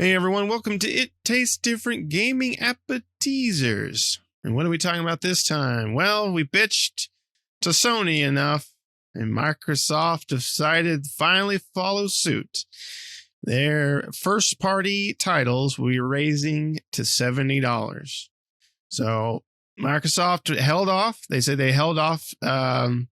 Hey everyone, welcome to It Tastes Different Gaming Appetizers. And what are we talking about this time? Well, we bitched to Sony enough, and Microsoft decided to finally follow suit. Their first party titles will be raising to $70. So Microsoft held off. They said they held off on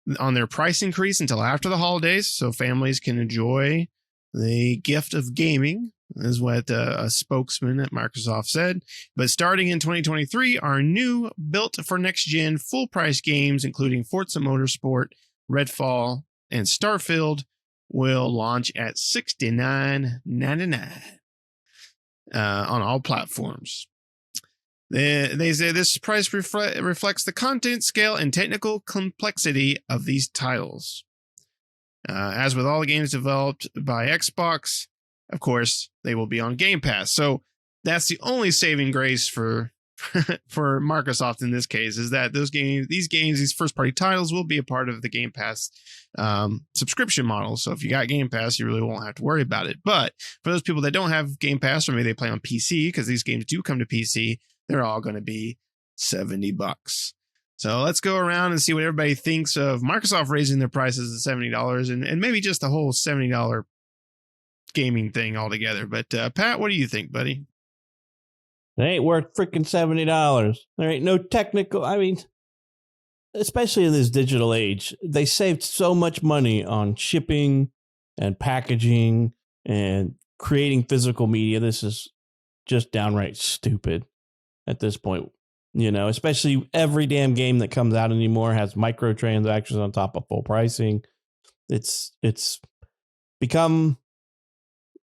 their price increase until after the holidays so families can enjoy the gift of gaming, is what a spokesman at Microsoft said. But starting in 2023, our new built for next gen full price games, including Forza Motorsport, Redfall, and Starfield, will launch at $69.99 on all platforms. They say this price reflects the content, scale, and technical complexity of these titles. As with all the games developed by Xbox, of course, they will be on Game Pass. So that's the only saving grace for for Microsoft in this case, is that these first-party titles will be a part of the Game Pass subscription model. So if you got Game Pass, you really won't have to worry about it. But for those people that don't have Game Pass, or maybe they play on PC, because these games do come to PC, they're all going to be $70. So let's go around and see what everybody thinks of Microsoft raising their prices to $70 and maybe just the whole $70 gaming thing altogether. But Pat, what do you think, buddy? It ain't worth freaking $70. There ain't no technical. I mean, especially in this digital age, they saved so much money on shipping and packaging and creating physical media. This is just downright stupid at this point. You know, especially every damn game that comes out anymore has microtransactions on top of full pricing. It's become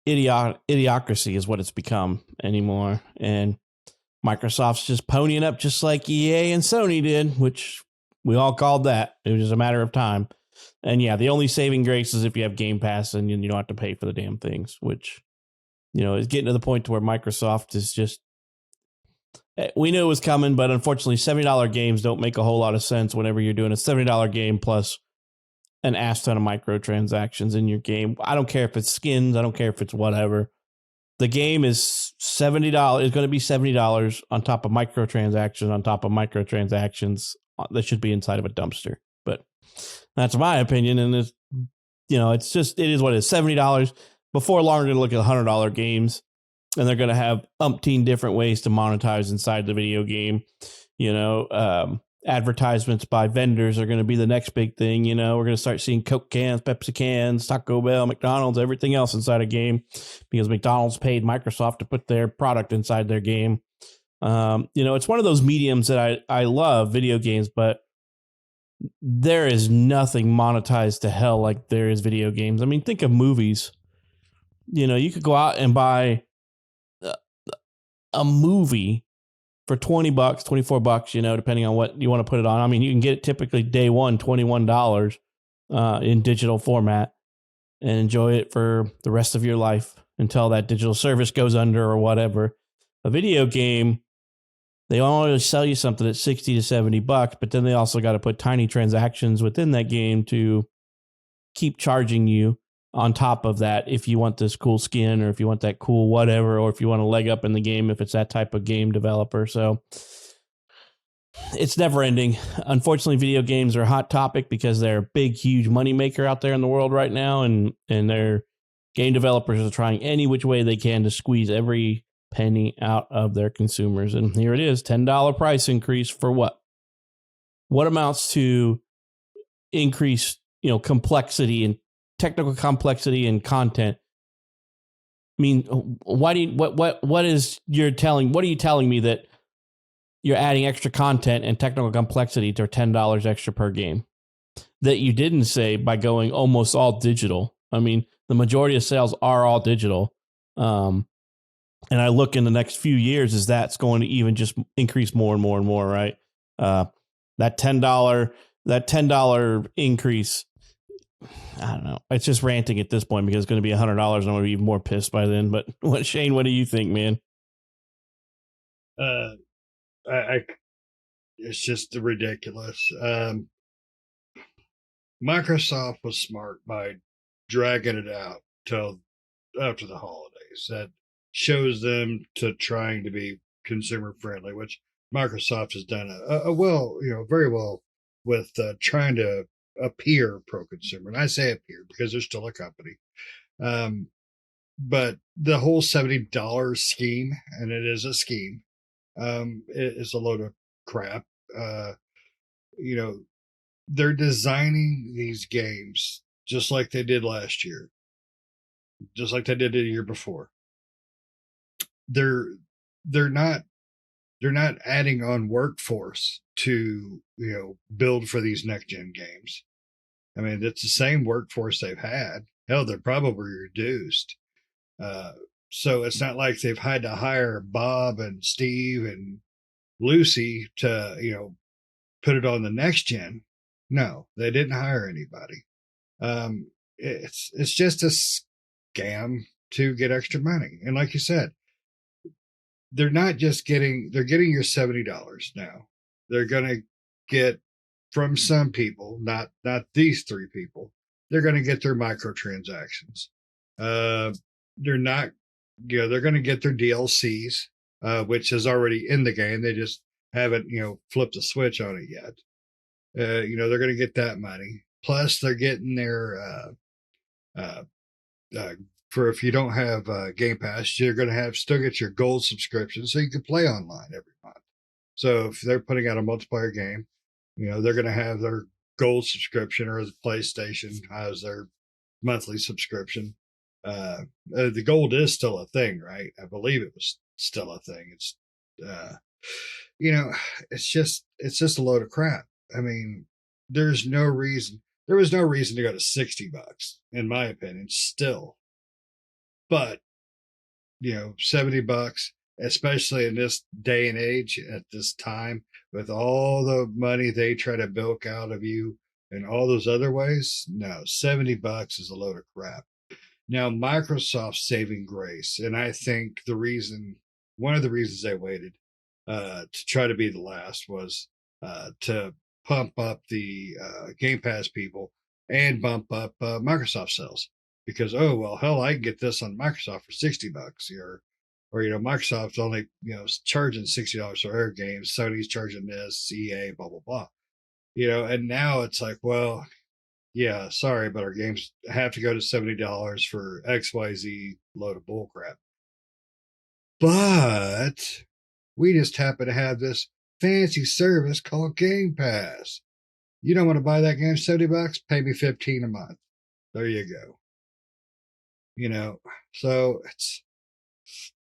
idiocracy is what it's become anymore. And Microsoft's just ponying up just like EA and Sony did, which we all called that. It was just a matter of time. And yeah, the only saving grace is if you have Game Pass and you don't have to pay for the damn things, which, you know, is getting to the point to where Microsoft is just, we knew it was coming, but unfortunately, $70 games don't make a whole lot of sense whenever you're doing a $70 game plus an ass ton of microtransactions in your game. I don't care if it's skins. I don't care if it's whatever. The game is $70. It's going to be $70 on top of microtransactions on top of microtransactions that should be inside of a dumpster. But that's my opinion. And it's, you know, it's just, it is what it is. $70. Before long, we're going to look at $100 games. And they're going to have umpteen different ways to monetize inside the video game. You know, advertisements by vendors are going to be the next big thing. You know, we're going to start seeing Coke cans, Pepsi cans, Taco Bell, McDonald's, everything else inside a game because McDonald's paid Microsoft to put their product inside their game. You know, it's one of those mediums that I love, video games, but there is nothing monetized to hell like there is video games. I mean, think of movies. You know, you could go out and buy a movie for $20, $24, you know, depending on what you want to put it on. I mean, you can get it typically day one, $21 in digital format and enjoy it for the rest of your life until that digital service goes under or whatever. A video game, they always sell you something at $60 to $70, but then they also got to put tiny transactions within that game to keep charging you on top of that, if you want this cool skin or if you want that cool whatever, or if you want to leg up in the game, if it's that type of game developer. So it's never ending. Unfortunately, video games are a hot topic because they're a big, huge moneymaker out there in the world right now. And their game developers are trying any which way they can to squeeze every penny out of their consumers. And here it is, $10 price increase for what? What amounts to increase, you know, complexity and technical complexity and content. I mean, why do you, what are you telling me that you're adding extra content and technical complexity to $10 extra per game that you didn't say by going almost all digital? I mean, the majority of sales are all digital. And I look in the next few years as that's going to even just increase more and more and more, right? That $10 increase, I don't know. It's just ranting at this point because it's going to be $100 and I'm going to be even more pissed by then. But Shane, what do you think, man? It's just ridiculous. Microsoft was smart by dragging it out till after the holidays. That shows them to trying to be consumer friendly, which Microsoft has done a well, very well with trying to appear pro consumer. And I say appear because they're still a company. But the whole $70 scheme, and it is a scheme, it is a load of crap. They're designing these games just like they did last year, just like they did the year before. They're not adding on workforce to build for these next gen games. I mean, it's the same workforce they've had. Hell, they're probably reduced. So it's not like they've had to hire Bob and Steve and Lucy to put it on the next gen. No, they didn't hire anybody. It's just a scam to get extra money. And like you said, they're not just they're getting your $70 now. They're going to get from some people, not these three people, they're going to get their microtransactions. They're not, they're going to get their DLCs, which is already in the game. They just haven't, flipped the switch on it yet. They're going to get that money. Plus, they're getting their, for if you don't have Game Pass, you're going to still get your gold subscription so you can play online every month. So if they're putting out a multiplayer game, they're going to have their gold subscription, or the PlayStation has their monthly subscription. The gold is still a thing, right? I believe it was still a thing. It's, it's just a load of crap. I mean, there was no reason to go to $60, in my opinion, still. But, $70, especially in this day and age at this time, with all the money they try to bilk out of you in all those other ways, no, $70 is a load of crap. Now, Microsoft's saving grace, and I think one of the reasons they waited to try to be the last was to pump up the Game Pass people and bump up Microsoft sales. Because, hell, I can get this on Microsoft for $60, or Microsoft's only charging $60 for their games, Sony's charging this, EA, blah blah blah. And now it's like, well, yeah, sorry, but our games have to go to $70 for XYZ load of bullcrap. But we just happen to have this fancy service called Game Pass. You don't want to buy that game $70? Pay me $15 a month. There you go. So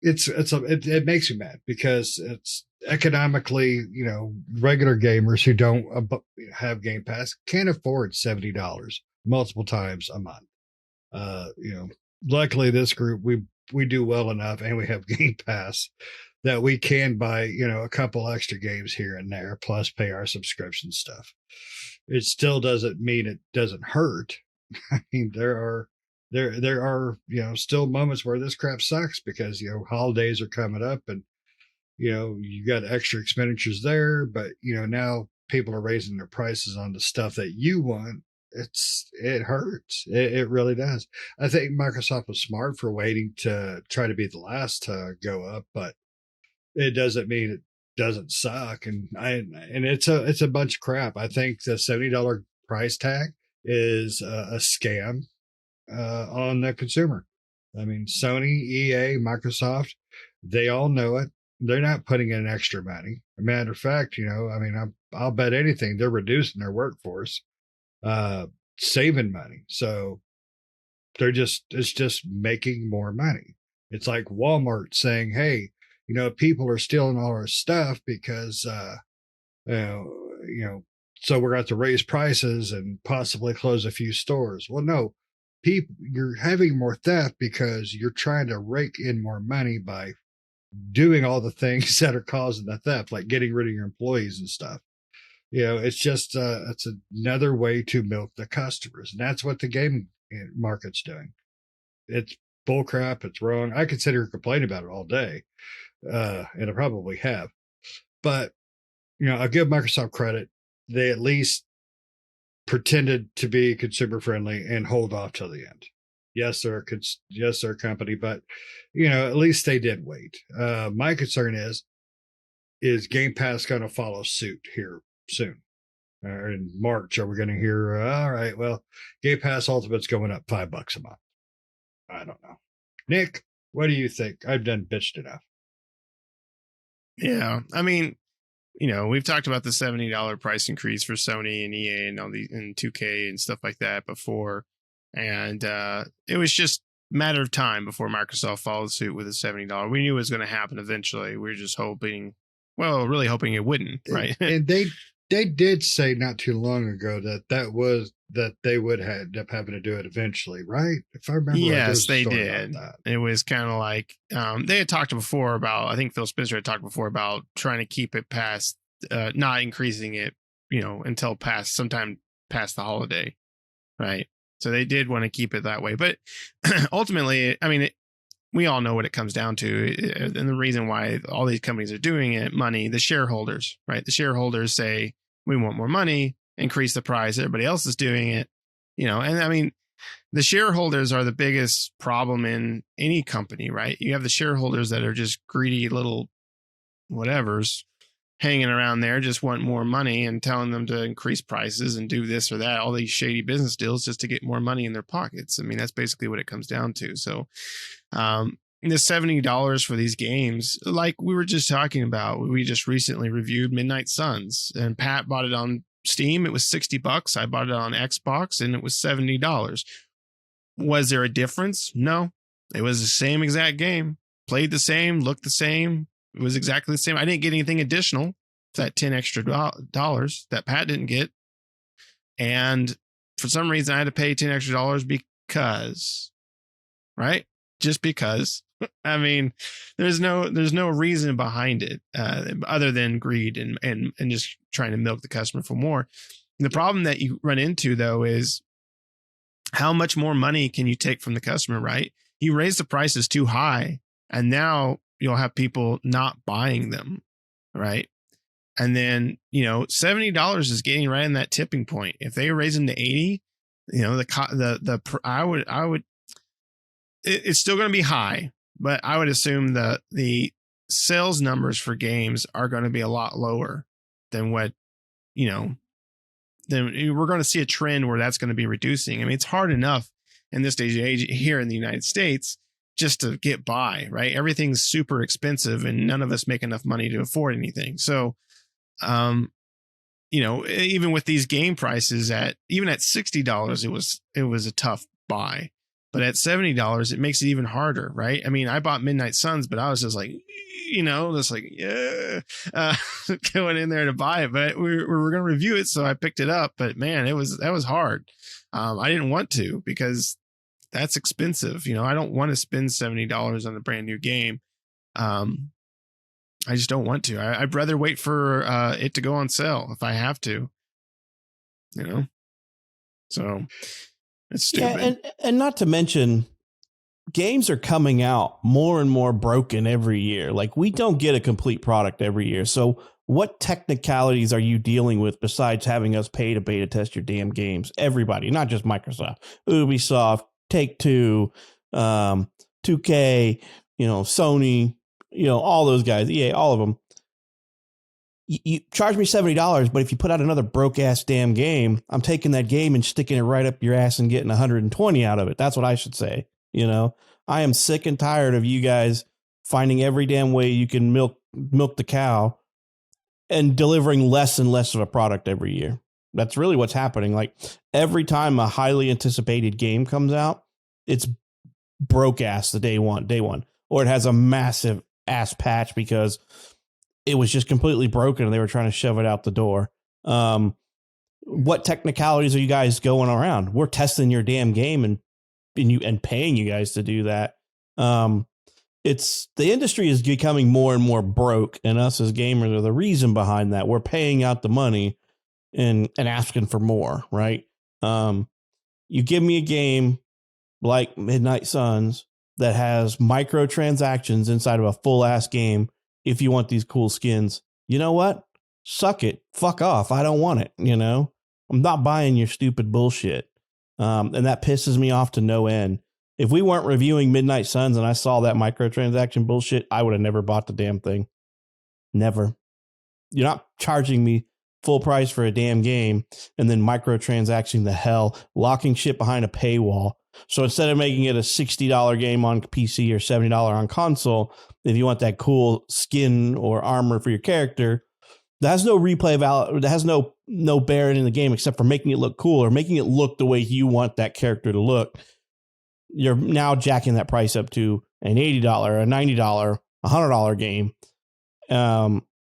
it makes me mad because it's economically, regular gamers who don't have Game Pass can't afford $70 multiple times a month. Luckily this group, we do well enough and we have Game Pass that we can buy, a couple extra games here and there, plus pay our subscription stuff. It still doesn't mean it doesn't hurt. I mean, there are still moments where this crap sucks because, holidays are coming up and, you got extra expenditures there, but, now people are raising their prices on the stuff that you want. It hurts. It really does. I think Microsoft was smart for waiting to try to be the last to go up, but it doesn't mean it doesn't suck. And it's a bunch of crap. I think the $70 price tag is a scam on the consumer. I mean, Sony, EA, Microsoft, they all know it. They're not putting in extra money. As a matter of fact, I'll bet anything they're reducing their workforce, saving money. So it's just making more money. It's like Walmart saying, hey, people are stealing all our stuff because, so we're going to have to raise prices and possibly close a few stores. Well, no, you're having more theft because you're trying to rake in more money by doing all the things that are causing the theft, like getting rid of your employees and stuff. It's just it's another way to milk the customers, and that's what the gaming market's doing. It's bullcrap. It's wrong. I could sit here and complain about it all day, and I probably have. But I'll give Microsoft credit. They at least pretended to be consumer friendly and hold off till the end. Yes, they're a company, but at least they did wait. My concern is Game Pass going to follow suit here soon? In March, are we going to hear? All right, well, Game Pass Ultimate's going up $5 a month. I don't know. Nick, what do you think? I've done bitched enough. Yeah, I mean, we've talked about the $70 price increase for Sony and EA and all the and 2K and stuff like that before, and it was just a matter of time before Microsoft followed suit with a $70. We knew it was going to happen eventually. We were just hoping, really hoping it wouldn't, right? And they did say not too long ago that they would end up having to do it eventually, right? If I remember, yes, they did. It was kind of like they had talked before about. I think Phil Spencer had talked before about trying to keep it past, not increasing it, until sometime past the holiday, right? So they did want to keep it that way, but ultimately, I mean, we all know what it comes down to, and the reason why all these companies are doing it: money. The shareholders, right? The shareholders say we want more money, increase the price. Everybody else is doing it, and I mean, the shareholders are the biggest problem in any company, right? You have the shareholders that are just greedy little whatevers hanging around there, just want more money and telling them to increase prices and do this or that, all these shady business deals just to get more money in their pockets. I mean, that's basically what it comes down to. So, the $70 for these games, like we were just talking about, we just recently reviewed Midnight Suns, and Pat bought it on Steam. It was $60. I bought it on Xbox and it was $70. Was there a difference? No, it was the same exact game, played the same, looked the same. It was exactly the same. I didn't get anything additional to that $10 extra that Pat didn't get. And for some reason I had to pay $10 extra because, right? Just because. I mean, there's no reason behind it other than greed and just trying to milk the customer for more. And the problem that you run into, though, is how much more money can you take from the customer, right? You raise the prices too high, and now you'll have people not buying them, right? And then, $70 is getting right in that tipping point. If they raise them to 80, I would, it's still going to be high, but I would assume that the sales numbers for games are going to be a lot lower than what, then we're going to see a trend where that's going to be reducing. I mean, it's hard enough in this day and age here in the United States just to get by, right? Everything's super expensive and none of us make enough money to afford anything. So, even with these game prices even at $60, it was a tough buy. But at $70, it makes it even harder, right? I mean, I bought Midnight Suns, but I was just like, going in there to buy it. But we were going to review it, so I picked it up. But man, that was hard. I didn't want to because that's expensive. I don't want to spend $70 on a brand new game. I just don't want to. I'd rather wait for it to go on sale if I have to. So. It's stupid. Yeah, and not to mention, games are coming out more and more broken every year. Like, we don't get a complete product every year. So what technicalities are you dealing with besides having us pay to beta test your damn games? Everybody, not just Microsoft, Ubisoft, Take-Two, 2K, Sony, all those guys, EA, all of them. You charge me $70, but if you put out another broke ass damn game, I'm taking that game and sticking it right up your ass and getting 120 out of it. That's what I should say. I am sick and tired of you guys finding every damn way you can milk the cow and delivering less and less of a product every year. That's really what's happening. Like, every time a highly anticipated game comes out, it's broke ass the day one, or it has a massive ass patch because it was just completely broken and they were trying to shove it out the door. What technicalities are you guys going around? We're testing your damn game and paying you guys to do that. It's the industry is becoming more and more broke, and us as gamers are the reason behind that. We're paying out the money and asking for more, right? You give me a game like Midnight Suns that has microtransactions inside of a full ass game. If you want these cool skins, you know what? Suck it. Fuck off. I don't want it. I'm not buying your stupid bullshit. And that pisses me off to no end. If we weren't reviewing Midnight Suns and I saw that microtransaction bullshit, I would have never bought the damn thing. Never. You're not charging me full price for a damn game and then microtransacting the hell, locking shit behind a paywall. So instead of making it a $60 game on PC or $70 on console, if you want that cool skin or armor for your character, that has no replay value, that has no bearing in the game except for making it look cool or making it look the way you want that character to look. You're now jacking that price up to an $80, a $90, $100 game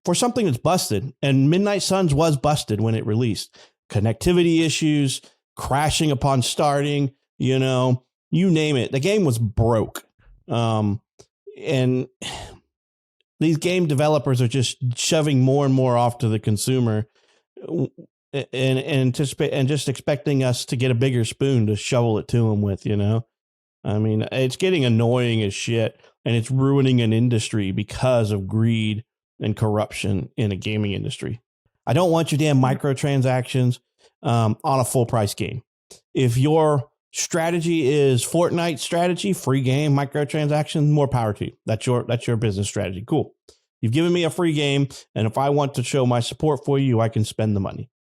for something that's busted. And Midnight Suns was busted when it released. Connectivity issues, crashing upon starting, you name it. The game was broke. And these game developers are just shoving more and more off to the consumer and just expecting us to get a bigger spoon to shovel it to them with, I mean, it's getting annoying as shit, and it's ruining an industry because of greed and corruption in a gaming industry. I don't want your damn microtransactions on a full price game. If your strategy is Fortnite strategy, free game, microtransactions, more power to you. That's your business strategy. Cool. You've given me a free game, and if I want to show my support for you, I can spend the money.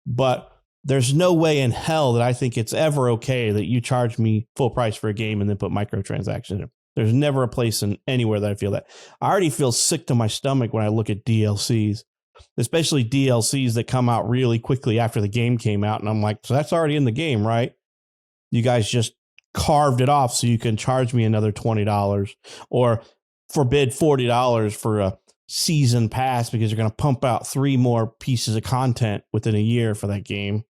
But there's no way in hell that I think it's ever okay that you charge me full price for a game and then put microtransactions in. There's never a place in anywhere that I feel that. I already feel sick to my stomach when I look at DLCs, especially DLCs that come out really quickly after the game came out. And I'm like, so that's already in the game, right? You guys just carved it off so you can charge me another $20 or forbid $40 for a season pass because you're going to pump out 3 more pieces of content within a year for that game.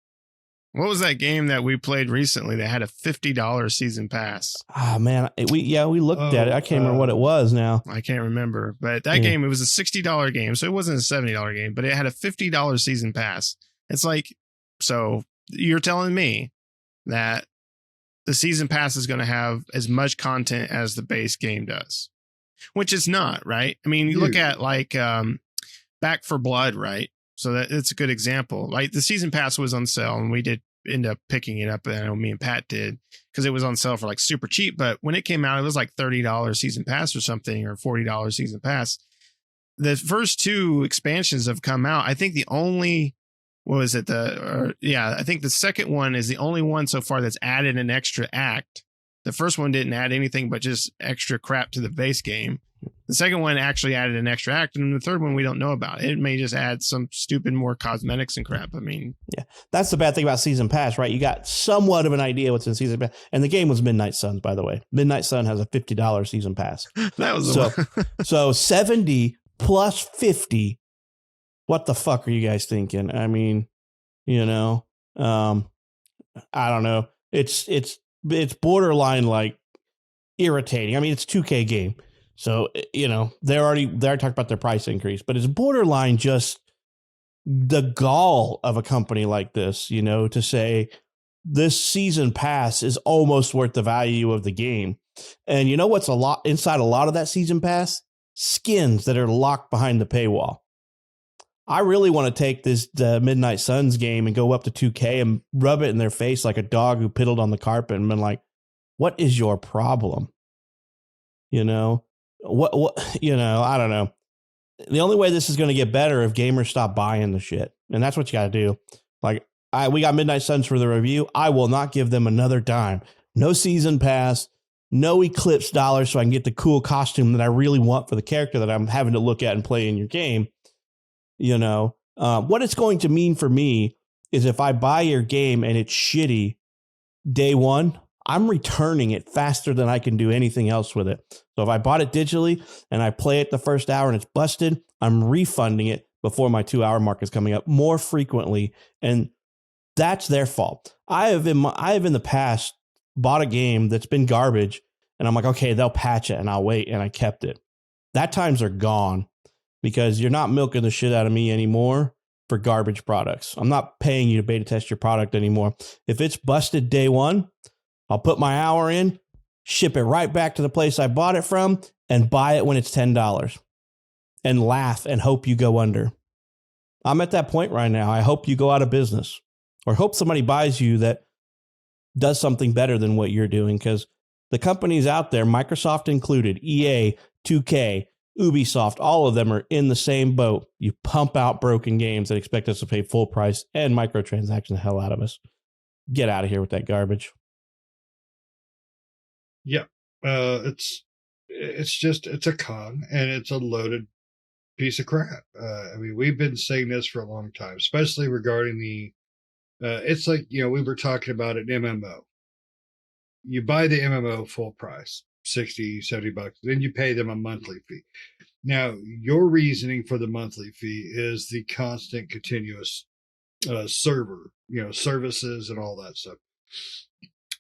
What was that game that we played recently that had a $50 season pass? Ah, man, we looked at it. I can't remember what it was now. I can't remember, but that game, it was a $60 game, so it wasn't a $70 game, but it had a $50 season pass. It's like, so you're telling me that the season pass is going to have as much content as the base game does, which is not, right? I mean, you look at like Back 4 Blood, right? So it's a good example. Like the season pass was on sale and we did end up picking it up. I know me and Pat did because it was on sale for like super cheap. But when it came out, it was like $30 season pass or something, or $40 season pass. The first 2 expansions have come out. I think the only, I think the second one is the only one so far that's added an extra act. The first one didn't add anything but just extra crap to the base game. The second one actually added an extra act, and the third one we don't know about. It may just add some stupid more cosmetics and crap. I mean, yeah, that's the bad thing about Season Pass, right? You got somewhat of an idea what's in Season Pass, and the game was Midnight Suns, by the way. Midnight Sun has a $50 Season Pass. That was so 70 plus 50. What the fuck are you guys thinking? I mean, I don't know. It's borderline like irritating. I mean, it's a 2K game. So, they're talking about their price increase, but it's borderline just the gall of a company like this, to say this season pass is almost worth the value of the game. And you know what's inside a lot of that season pass? Skins that are locked behind the paywall. I really want to take the Midnight Suns game and go up to 2K and rub it in their face like a dog who piddled on the carpet and been like, what is your problem? What I don't know. The only way this is going to get better if gamers stop buying the shit. And that's what you got to do. Like we got Midnight Suns for the review. I will not give them another dime. No season pass, no Eclipse dollars so I can get the cool costume that I really want for the character that I'm having to look at and play in your game. What it's going to mean for me is if I buy your game and it's shitty day one, I'm returning it faster than I can do anything else with it. So if I bought it digitally and I play it the first hour and it's busted, I'm refunding it before my 2-hour mark is coming up more frequently. And that's their fault. I have in the past bought a game that's been garbage and I'm like, okay, they'll patch it and I'll wait. And I kept it. That times are gone because you're not milking the shit out of me anymore for garbage products. I'm not paying you to beta test your product anymore. If it's busted day one, I'll put my hour in, ship it right back to the place I bought it from, and buy it when it's $10 and laugh and hope you go under. I'm at that point right now. I hope you go out of business or hope somebody buys you that does something better than what you're doing because The companies out there, Microsoft included, EA, 2K, Ubisoft, all of them are in the same boat. You pump out broken games that expect us to pay full price and microtransaction the hell out of us. Get out of here with that garbage. Yeah. It's a con, and it's a loaded piece of crap. I mean, we've been saying this for a long time, especially regarding the, it's like, we were talking about an MMO. You buy the MMO full price, $60-$70, then you pay them a monthly fee. Now, your reasoning for the monthly fee is the constant, continuous server, services and all that stuff.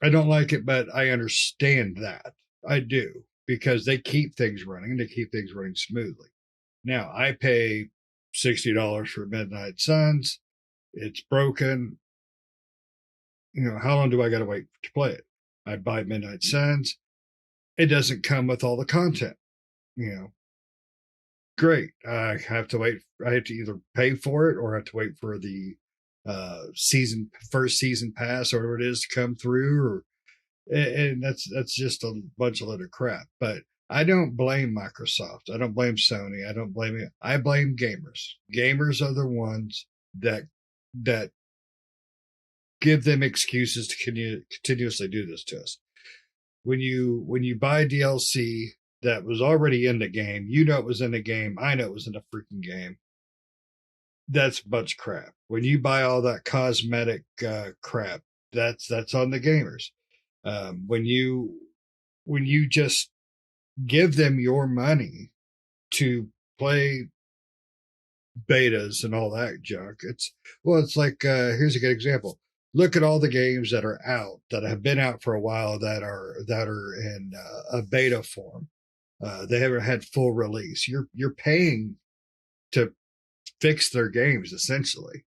I don't like it, but I understand that. I do, because they keep things running. They keep things running smoothly. Now, I pay $60 for Midnight Suns. It's broken. How long do I got to wait to play it? I buy Midnight Suns. It doesn't come with all the content. Great. I have to wait. I have to either pay for it or I have to wait for the first season pass or whatever it is to come through. And that's just a bunch of little crap. But I don't blame Microsoft. I don't blame Sony. I don't blame it. I blame gamers. Gamers are the ones that give them excuses to continuously do this to us. When you buy DLC that was already in the game, it was in the game. I know it was in the freaking game. That's a bunch of crap. When you buy all that cosmetic crap, that's on the gamers. When you just give them your money to play betas and all that junk, it's like here's a good example. Look at all the games that are out, that have been out for a while, that are in a beta form. They haven't had full release. You're paying to fix their games, essentially.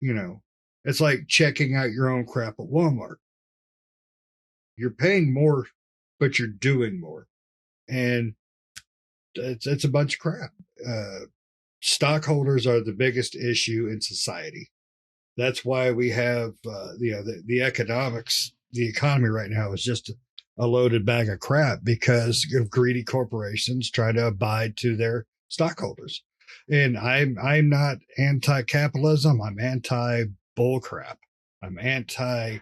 It's like checking out your own crap at Walmart. You're paying more, but you're doing more, and it's a bunch of crap. Stockholders are the biggest issue in society. That's why we have the economics. The economy right now is just a loaded bag of crap because of greedy corporations trying to abide to their stockholders. And I'm not anti-capitalism. I'm anti-bull crap. I'm anti,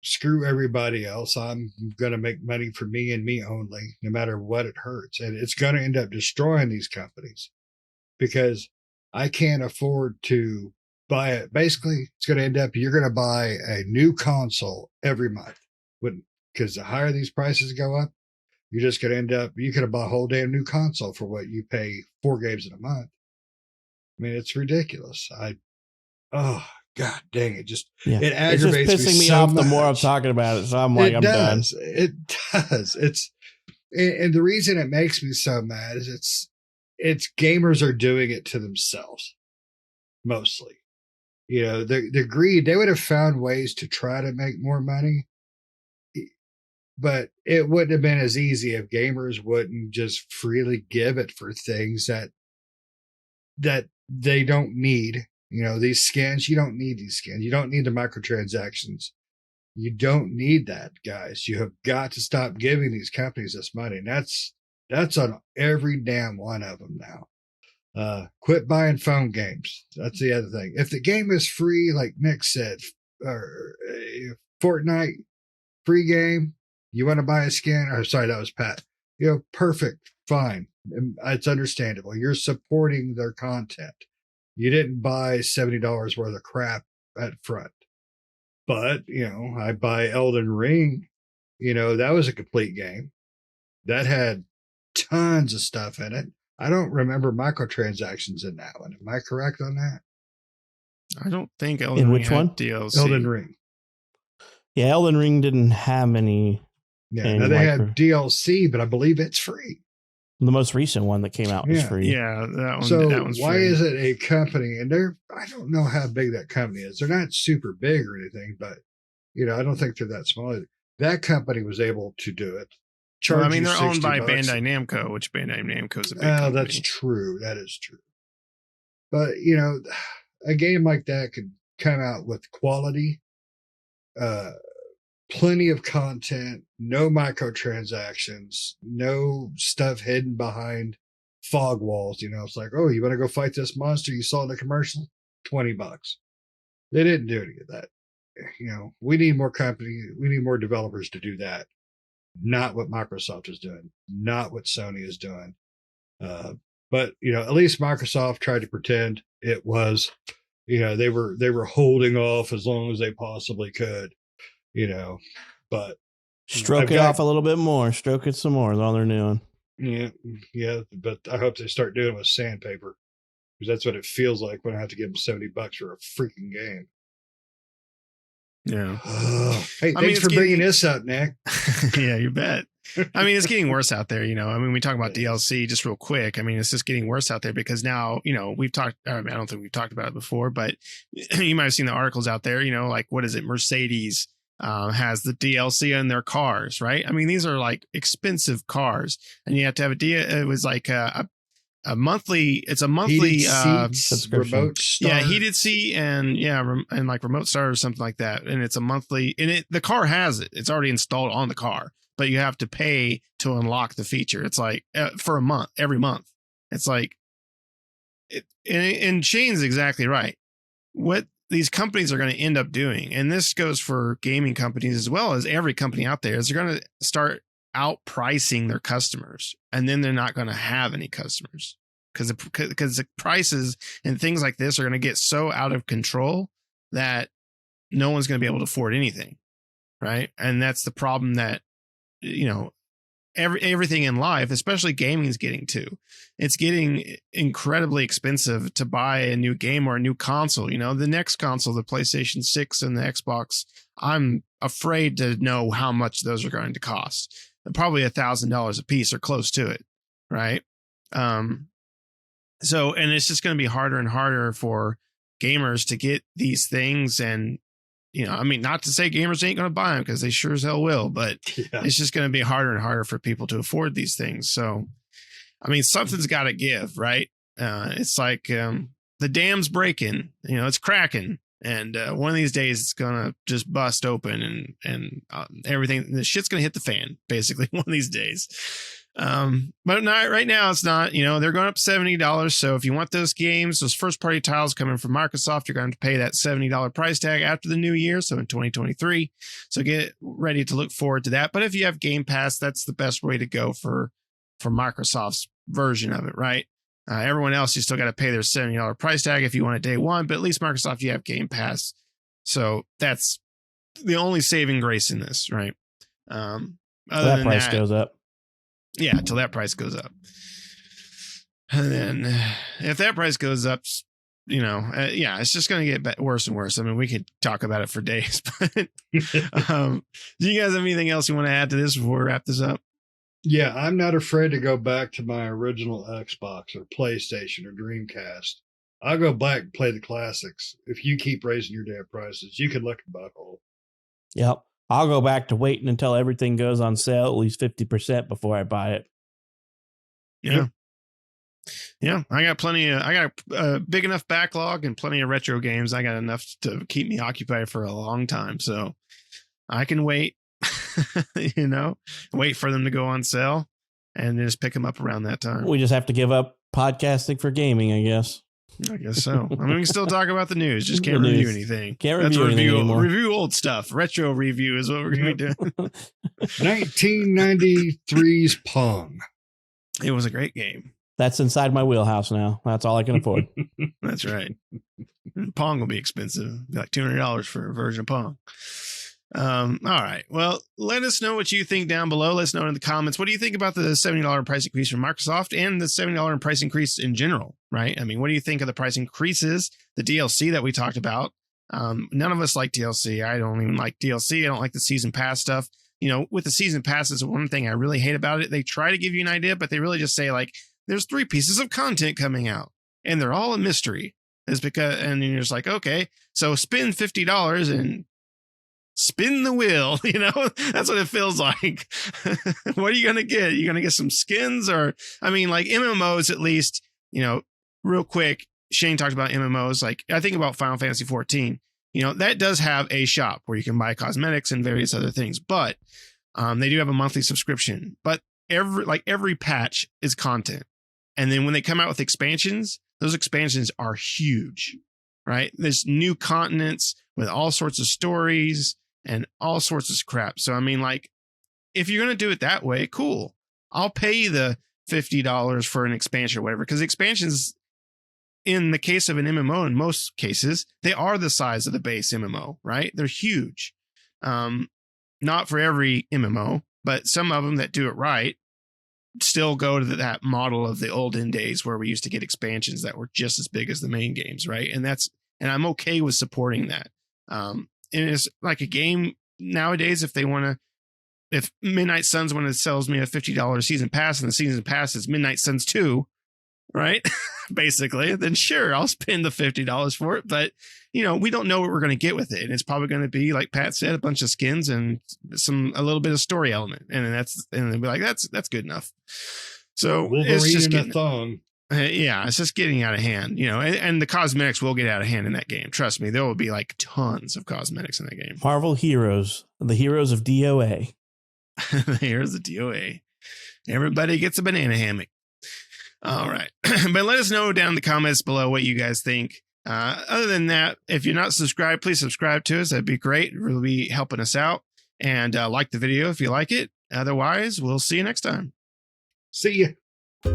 screw everybody else. I'm going to make money for me and me only, no matter what it hurts. And it's going to end up destroying these companies because I can't afford to buy it. Basically, it's going to end up, you're going to buy a new console every month. Because the higher these prices go up, you're just going to end up, you could have bought a whole damn new console for what you pay 4 games in a month. I mean, it's ridiculous. Oh, God dang it. It aggravates it's just pissing me so off much. The more I'm talking about it. So I'm like, I'm done. It does. And the reason it makes me so mad is it's gamers are doing it to themselves. Mostly. The greed, they would have found ways to try to make more money, but it wouldn't have been as easy if gamers wouldn't just freely give it for things that they don't need. These skins, you don't need these skins. You don't need the microtransactions. You don't need that, guys. You have got to stop giving these companies this money. And that's on every damn one of them now. Quit buying phone games. That's the other thing. If the game is free, like Nick said, or Fortnite, free game, you want to buy a skin, or sorry, that was Pat. Perfect, fine. It's understandable. You're supporting their content. You didn't buy $70 worth of crap at front. But, I buy Elden Ring. That was a complete game. That had tons of stuff in it. I don't remember microtransactions in that one. Am I correct on that? I don't think Elden Ring had DLC. Elden Ring. Yeah, Elden Ring didn't have any. Yeah, now they had DLC, but I believe it's free. The most recent one that came out was free. Yeah, that one. So that one's why free. is it a company? And I don't know how big that company is. They're not super big or anything, but I don't think they're that small. That company was able to do it. Well, they're owned by Bandai Namco, which Bandai Namco is a big company. That's true. That is true. But a game like that could come out with quality plenty of content, no microtransactions, no stuff hidden behind fog walls. It's like, oh, you want to go fight this monster you saw in the commercial? $20. They didn't do any of that. We need more we need more developers to do that. Not what Microsoft is doing, not what Sony is doing. But at least Microsoft tried to pretend it was, they were holding off as long as they possibly could, but Stroke it off a little bit more. Stroke it some more is all they're doing. Yeah. But I hope they start doing it with sandpaper, because that's what it feels like when I have to give them $70 for a freaking game. Yeah. Hey, thanks for bringing this up, Nick. Yeah, you bet. I mean, it's getting worse out there. We talk about DLC just real quick. I mean, it's just getting worse out there because now, we've talked, I don't think we've talked about it before, but you might have seen the articles out there, like, what is it? Mercedes has the DLC in their cars, right? I mean, these are like expensive cars and you have to have it was like a monthly, it's a monthly subscription. Remote start. Yeah, heated seat and like remote start or something like that. And it's a monthly, and the car has it. It's already installed on the car, but you have to pay to unlock the feature. It's like for a month, every month. It's like, and Shane's exactly right. What these companies are going to end up doing, and this goes for gaming companies as well as every company out there, is they're going to start outpricing their customers, and then they're not going to have any customers because the prices and things like this are going to get so out of control that no one's going to be able to afford anything, right? And that's the problem that everything in life, especially gaming, is getting to. It's getting incredibly expensive to buy a new game or a new console. The next console, the PlayStation 6 and the Xbox, I'm afraid to know how much those are going to cost. Probably $1,000 a piece or close to it. Right. So, and it's just going to be harder and harder for gamers to get these things. And, not to say gamers ain't going to buy them, because they sure as hell will, but it's just going to be harder and harder for people to afford these things. So, something's got to give, right? It's like the dam's breaking, it's cracking. And one of these days it's going to just bust open and everything. The shit's going to hit the fan, basically, one of these days. But not right now. It's not, they're going up $70. So if you want those games, those first party titles coming from Microsoft, you're going to pay that $70 price tag after the new year. So in 2023. So get ready to look forward to that. But if you have Game Pass, that's the best way to go for Microsoft's version of it, right? Everyone else, you still got to pay their $70 price tag if you want it day one, but at least Microsoft, you have Game Pass. So that's the only saving grace in this, right? Other that price goes up. Yeah, until that price goes up. And then if that price goes up, it's just going to get worse and worse. I mean, we could talk about it for days, but do you guys have anything else you want to add to this before we wrap this up? Yeah, I'm not afraid to go back to my original Xbox or PlayStation or Dreamcast. I'll go back and play the classics. If you keep raising your damn prices, you can look at butthole. Yep. I'll go back to waiting until everything goes on sale, at least 50% before I buy it. Yeah. Yeah. I got a big enough backlog and plenty of retro games. I got enough to keep me occupied for a long time. So I can wait. Wait for them to go on sale and just pick them up around that time. We just have to give up podcasting for gaming, I guess. I guess so. We can still talk about the news. Just can't review anything. Can't review anything anymore. Review old stuff. Retro review is what we're going to be doing. 1993's Pong. It was a great game. That's inside my wheelhouse now. That's all I can afford. That's right. Pong will be expensive. Like $200 for a version of Pong. All right. Well, let us know what you think down below. Let us know in the comments. What do you think about the $70 price increase from Microsoft and the $70 price increase in general, right? What do you think of the price increases, the DLC that we talked about? None of us like DLC. I don't even like DLC. I don't like the season pass stuff. With the season passes, one thing I really hate about it, they try to give you an idea, but they really just say like, there's 3 pieces of content coming out and they're all a mystery. And you're just like, okay, so spend $50 and spin the wheel, that's what it feels like. What are you going to get? You're going to get some skins or, like MMOs at least, real quick. Shane talked about MMOs. Like I think about Final Fantasy 14. that does have a shop where you can buy cosmetics and various other things, but they do have a monthly subscription. But every patch is content. And then when they come out with expansions, those expansions are huge, right? There's new continents with all sorts of stories and all sorts of crap. So, I mean, like, if you're going to do it that way, cool. I'll pay you the $50 for an expansion or whatever, because expansions, in the case of an MMO, in most cases, they are the size of the base MMO, right? They're huge. Not for every MMO, but some of them that do it right still go to that model of the olden days where we used to get expansions that were just as big as the main games, right? And I'm okay with supporting that. And it's like a game nowadays, if Midnight Suns sells me a $50 season pass, and the season pass is Midnight Suns 2, right? Basically, then sure, I'll spend the $50 for it. But we don't know what we're going to get with it, and it's probably going to be, like Pat said, a bunch of skins and a little bit of story element, and they'll be like, that's good enough. So Wolverine it's just in a thong. Yeah, it's just getting out of hand, and the cosmetics will get out of hand in that game. Trust me, there will be like tons of cosmetics in that game. Marvel Heroes, the heroes of DOA. Here's the DOA. Everybody gets a banana hammock. All right. But let us know down in the comments below what you guys think. Other than that, if you're not subscribed, please subscribe to us. That'd be great. It really be helping us out. And like the video if you like it. Otherwise, we'll see you next time. See ya.